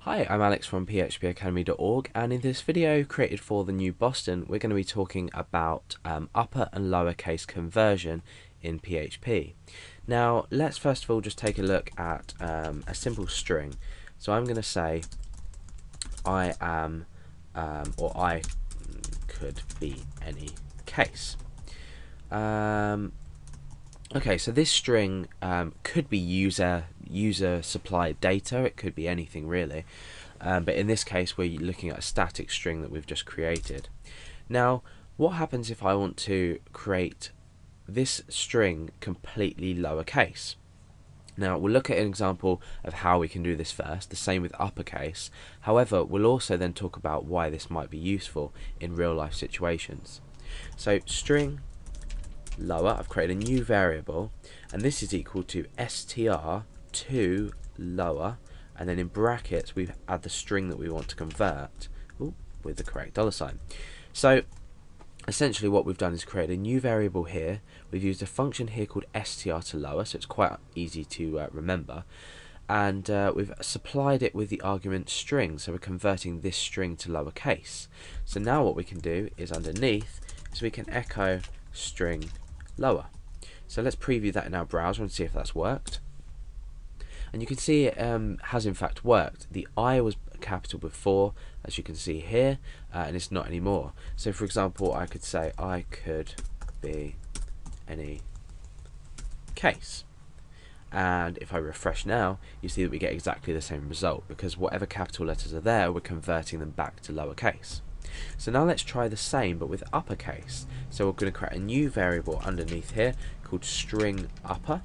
Hi, I'm Alex from phpacademy.org, and in this video created for the new Boston, we're going to be talking about upper and lowercase conversion in PHP. Now, let's first of all just take a look at a simple string. So I'm going to say I am, or I could be any case. Okay, so this string could be user supplied data. It could be anything really, but in this case we're looking at a static string that we've just created. Now, what happens if I want to create this string completely lowercase? Now, we'll look at an example of how we can do this first, the same with uppercase. However, we'll also then talk about why this might be useful in real life situations. So string lower, I've created a new variable, and this is equal to str2 lower, and then in brackets we add the string that we want to convert with the correct $sign. So essentially what we've done is create a new variable here. We've used a function here called str to lower, so it's quite easy to remember, and we've supplied it with the argument string, so we're converting this string to lowercase. So now what we can do is underneath is we can echo string lower. So let's preview that in our browser and see if that's worked. And you can see it has in fact worked. The I was capital before, as you can see here, and it's not anymore. So for example, I could say I could be any case. And if I refresh now, you see that we get exactly the same result, because whatever capital letters are there, we're converting them back to lowercase. So now let's try the same but with uppercase. So we're going to create a new variable underneath here called string upper,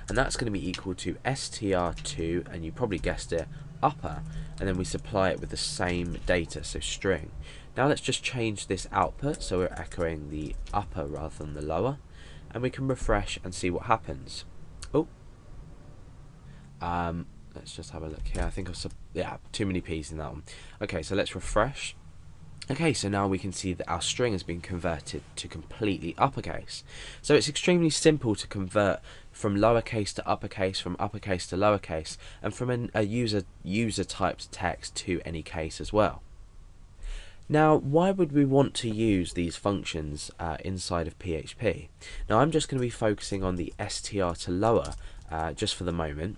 and that's going to be equal to str2, and you probably guessed it, upper, and then we supply it with the same data, so string. Now let's just change this output so we're echoing the upper rather than the lower, and we can refresh and see what happens. Let's just have a look here. I think I've too many P's in that one. Okay, so let's refresh. Okay, so now we can see that our string has been converted to completely uppercase. So it's extremely simple to convert from lowercase to uppercase, from uppercase to lowercase, and from a user typed text to any case as well. Now, why would we want to use these functions inside of PHP? Now, I'm just going to be focusing on the str to lower just for the moment.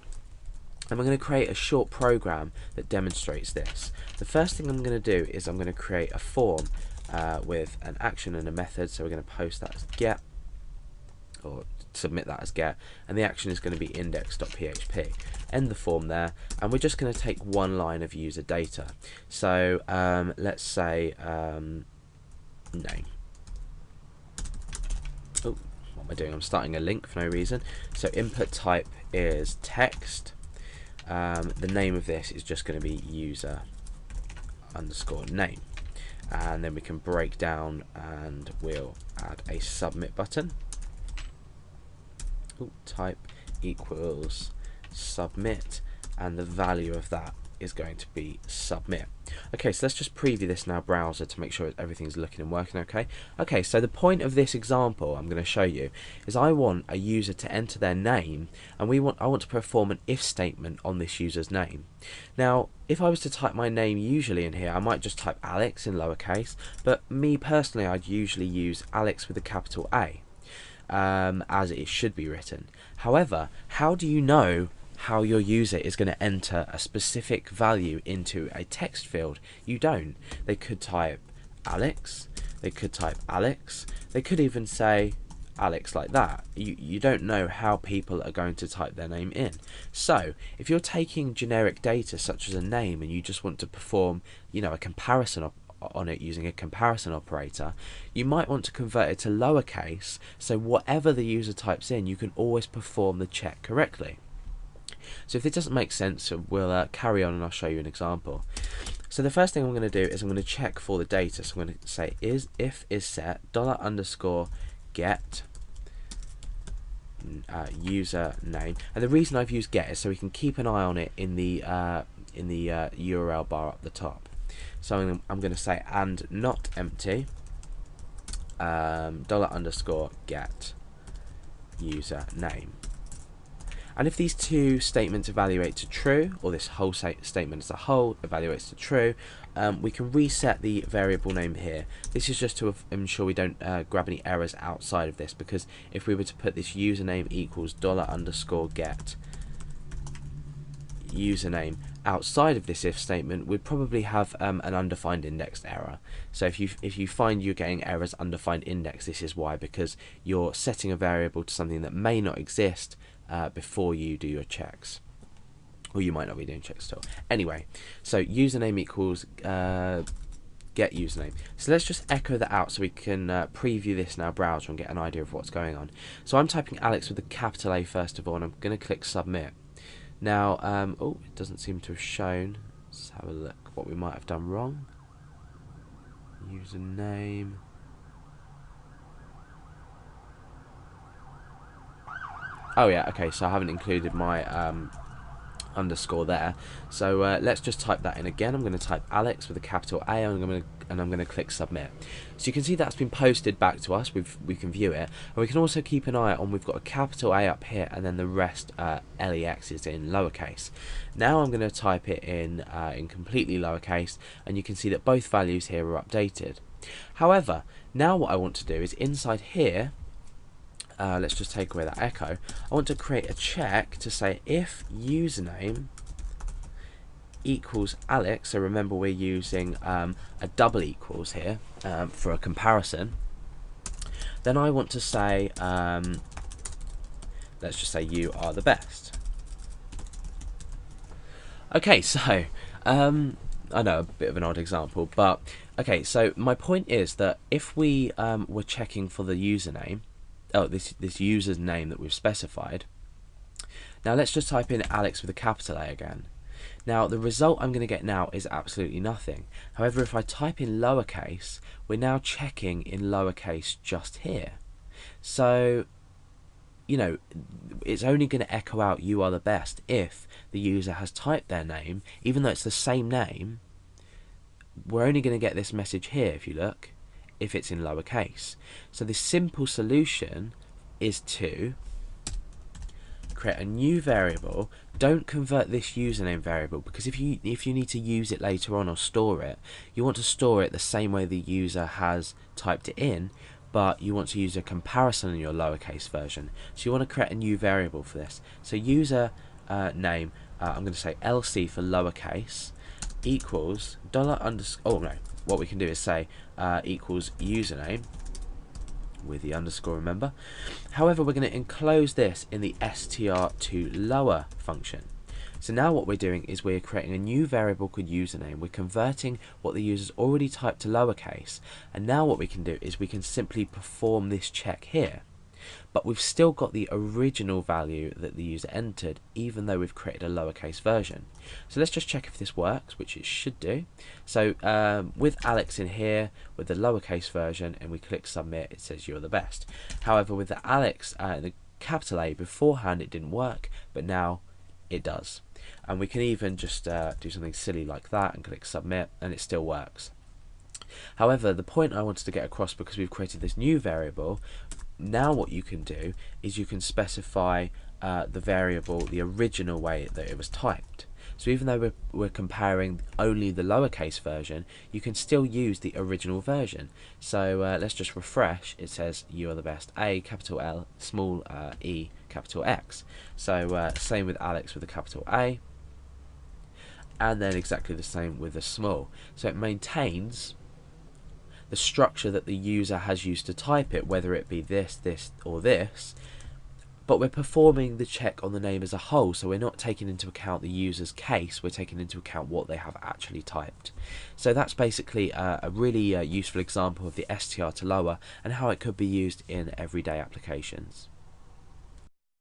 And I'm going to create a short program that demonstrates this. The first thing I'm going to do is I'm going to create a form with an action and a method. So we're going to post that as get, or submit that as get, and the action is going to be index.php. End the form there, and we're just going to take one line of user data. So let's say name. Oh, what am I doing? I'm starting a link for no reason. So input type is text. The name of this is just going to be user underscore name, and then we can break down and we'll add a submit button. Type equals submit, and the value of that is going to be submit. Okay, so let's just preview this in our browser to make sure everything's looking and working okay. Okay, so the point of this example I'm going to show you is I want a user to enter their name, and I want to perform an if statement on this user's name. Now, if I was to type my name usually in here, I might just type Alex in lowercase, but me personally, I'd usually use Alex with a capital A, as it should be written. However, how do you know how your user is going to enter a specific value into a text field? You don't. They could type Alex, they could type Alex, they could even say Alex like that. You don't know how people are going to type their name in. So if you're taking generic data such as a name and you just want to perform, a comparison on it using a comparison operator, you might want to convert it to lowercase, so whatever the user types in, you can always perform the check correctly. So if it doesn't make sense, we'll carry on and I'll show you an example. So the first thing I'm going to do is I'm going to check for the data. So I'm going to say if is set $_get user name, and the reason I've used get is so we can keep an eye on it in the URL bar up the top. So I'm going to say and not empty $_get user name. And if these two statements evaluate to true, or this whole statement as a whole evaluates to true, we can reset the variable name here. This is just to ensure we don't grab any errors outside of this, because if we were to put this username equals $_get username outside of this if statement, we'd probably have an undefined indexed error. So if you find you're getting errors undefined index, this is why, because you're setting a variable to something that may not exist before you do your checks, or you might not be doing checks at all. Anyway, so username equals get username. So let's just echo that out so we can preview this in our browser and get an idea of what's going on. So I'm typing Alex with a capital A first of all, and I'm going to click submit. Now, oh, it doesn't seem to have shown. Let's have a look what we might have done wrong. Username. Oh yeah, okay, so I haven't included my underscore there. So let's just type that in again. I'm going to type Alex with a capital A, and I'm going to click submit. So you can see that's been posted back to us. We can view it, and we can also keep an eye on. We've got a capital A up here, and then the rest LEX is in lowercase. Now I'm going to type it in completely lowercase, and you can see that both values here are updated. However, now what I want to do is inside here. Let's just take away that echo. I want to create a check to say if username equals Alex, so remember we're using a double equals here for a comparison, then I want to say, let's just say you are the best. Okay, so I know a bit of an odd example, but okay, so my point is that if we were checking for the username, this user's name that we've specified. Now let's just type in Alex with a capital A again. Now the result I'm going to get now is absolutely nothing. However, if I type in lowercase, we're now checking in lowercase just here. So, you know, it's only going to echo out you are the best if the user has typed their name, even though it's the same name. We're only going to get this message here, if you look, if it's in lowercase. So the simple solution is to create a new variable. Don't convert this username variable, because if you need to use it later on or store it, you want to store it the same way the user has typed it in, but you want to use a comparison in your lowercase version. So you want to create a new variable for this. So user name, I'm going to say LC for lowercase, equals $_, oh no, what we can do is say equals username with the underscore, remember. However, we're going to enclose this in the str_to_lower function. So now what we're doing is we're creating a new variable called username. We're converting what the user's already typed to lowercase, and now what we can do is we can simply perform this check here. But we've still got the original value that the user entered, even though we've created a lowercase version. So let's just check if this works, which it should do. So with Alex in here, with the lowercase version, and we click submit, it says you're the best. However, with the Alex, the capital A beforehand, it didn't work, but now it does. And we can even just do something silly like that and click submit, and it still works. However, the point I wanted to get across, because we've created this new variable, now what you can do is you can specify the variable the original way that it was typed. So even though we're comparing only the lowercase version, you can still use the original version. So let's just refresh. It says you are the best, A capital L, small e capital X. So same with Alex with a capital A, and then exactly the same with the small. So it maintains the structure that the user has used to type it, whether it be this, this, or this, but we're performing the check on the name as a whole, so we're not taking into account the user's case, we're taking into account what they have actually typed. So that's basically a really useful example of the str to lower and how it could be used in everyday applications.